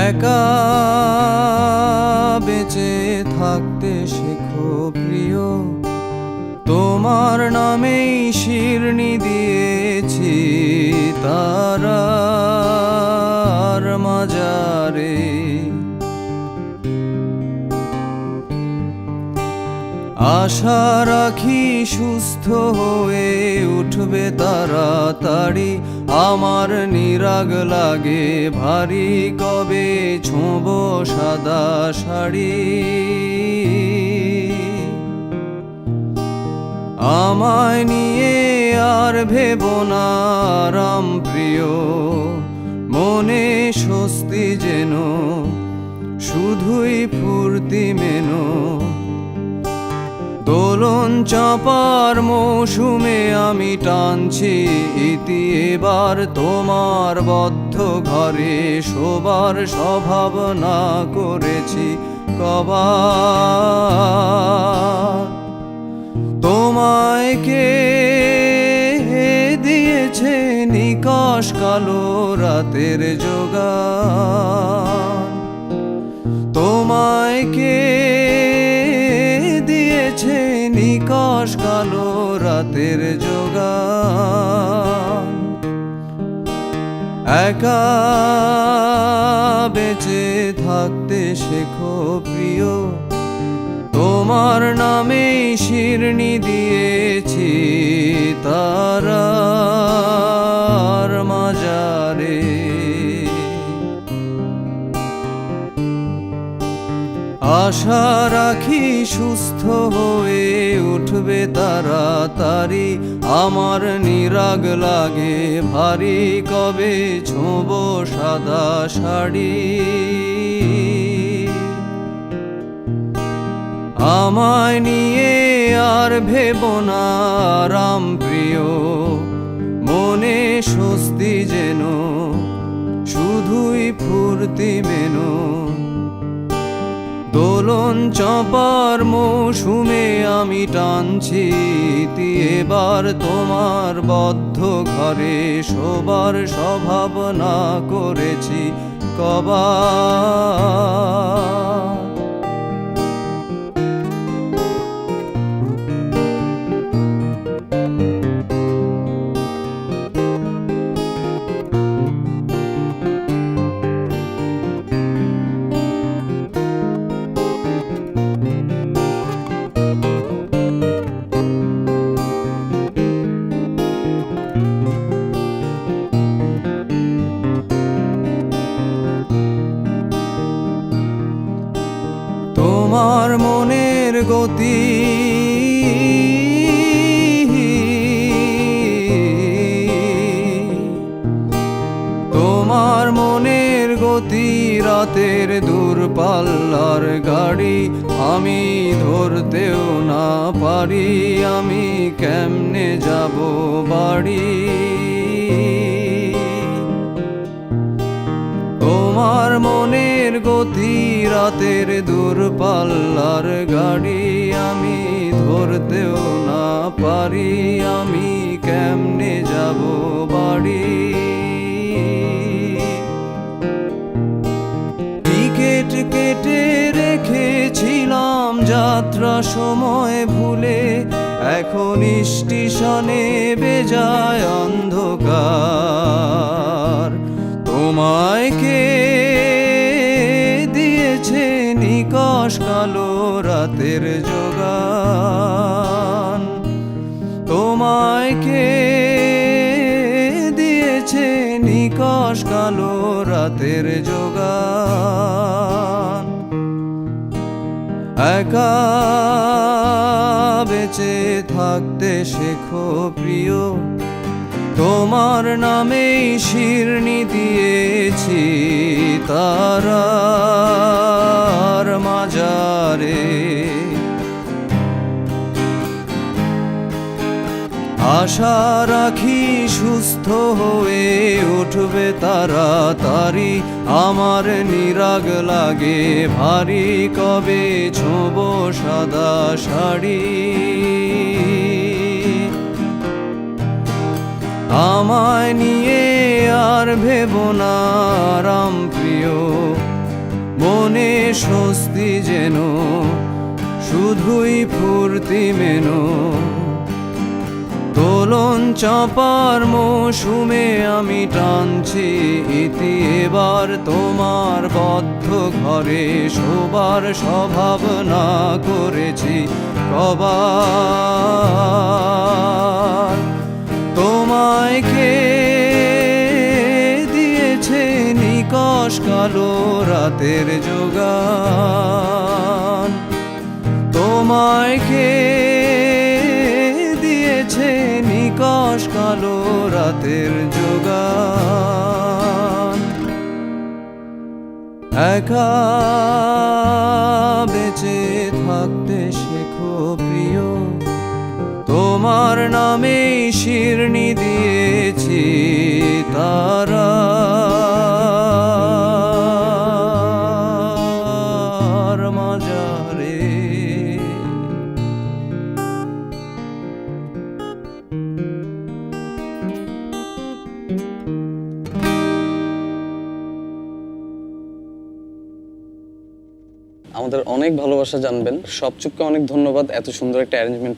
একা বেঁচে থাকতে শেখো প্রিয়, তোমার নামেই শিরনি দিয়েছি তারার মাজারে। আশা রাখি সুস্থ হয়ে উঠবে তাড়াতাড়ি, আমার নিরাগ লাগে ভারী কবে ছোঁব সাদা শাড়ি। আমায় নিয়ে আর ভেবো না রাম প্রিয়, মনে স্বস্তি যেন শুধুই ফুর্তি মেনো। দোলন চাপার মৌসুমে আমি টানছি ইতি এবার, তোমার বদ্ধ ঘরে শোবার স্বভাবনা করেছি কবার। তোমায় কে দিয়েছে নিকষ কালো রাতের যোগান, তোমায় কে দিয়েছে নিকষ কালো রাতের যোগান। একা বেঁচে থাকতে শেখো প্রিয়, তোমার নামেই শিরনি দিয়েছি তারার মাজারে। আশা রাখি সুস্থ হয়ে উঠবে তাড়াতাড়ি, আমার নিরাগ লাগে ভারী কবে ছোঁব সাদা শাড়ি। আমায় নিয়ে আর ভেবো না রাম প্রিয়, মনে স্বস্তি যেন শুধুই ফুর্তি মেনো। দোলন চাপার মৌসুমে আমি টানছি ইতি এবার, তোমার বদ্ধ ঘরে শোবার স্বভাবনা করেছি কবার। তোমার মনের গতি তোমার মনের গতি রাতের দূরপাল্লার গাড়ি, আমি ধরতেও না পারি আমি কেমনে যাব বাড়ি। তোমার মনের গতি রাতের দূরপাল্লার গাড়ি, আমি ধরতেও না পারি আমি কেমনে যাব বাড়ি। টিকেট কেটে রেখেছিলাম যাত্রা সময় ভুলে, এখন স্টেশনে বেজায় অন্ধকার। তোমায় কে দিয়েছে নিকষ কালো রাতের যোগান, তোমায় কে দিয়েছে নিকষ কালো রাতের যোগান। একা বেঁচে থাকতে শেখো প্রিয়, তোমার নামেই শিরনি দিয়েছি তারার মাজারে। আশা রাখি সুস্থ হয়ে উঠবে তাড়াতাড়ি, আমার নিরাগ লাগে ভারী কবে ছোঁব সাদা শাড়ি। আমায় নিয়ে আর ভেবো না রাম প্রিয়, মনে স্বস্তি যেন শুধুই ফুর্তি মেনো দোলন চাপার মৌসুমে আমি টানছি ইতি এবার তোমার বদ্ধ ঘরে শোবার স্বভাব না করেছি কবার তোমায় কে দিয়েছে নিকষ কালো রাতের যোগান তোমায় কে দিয়েছে নিকষ কালো রাতের যোগান একা বেঁচে থাকতে শেখো প্রিয় তোমার নামে শিরনি দিয়েছি তারা মাজারে আমাদের অনেক ভালোবাসা জানবেন। সবচুককে অনেক ধন্যবাদ এত সুন্দর একটা অ্যারেঞ্জমেন্ট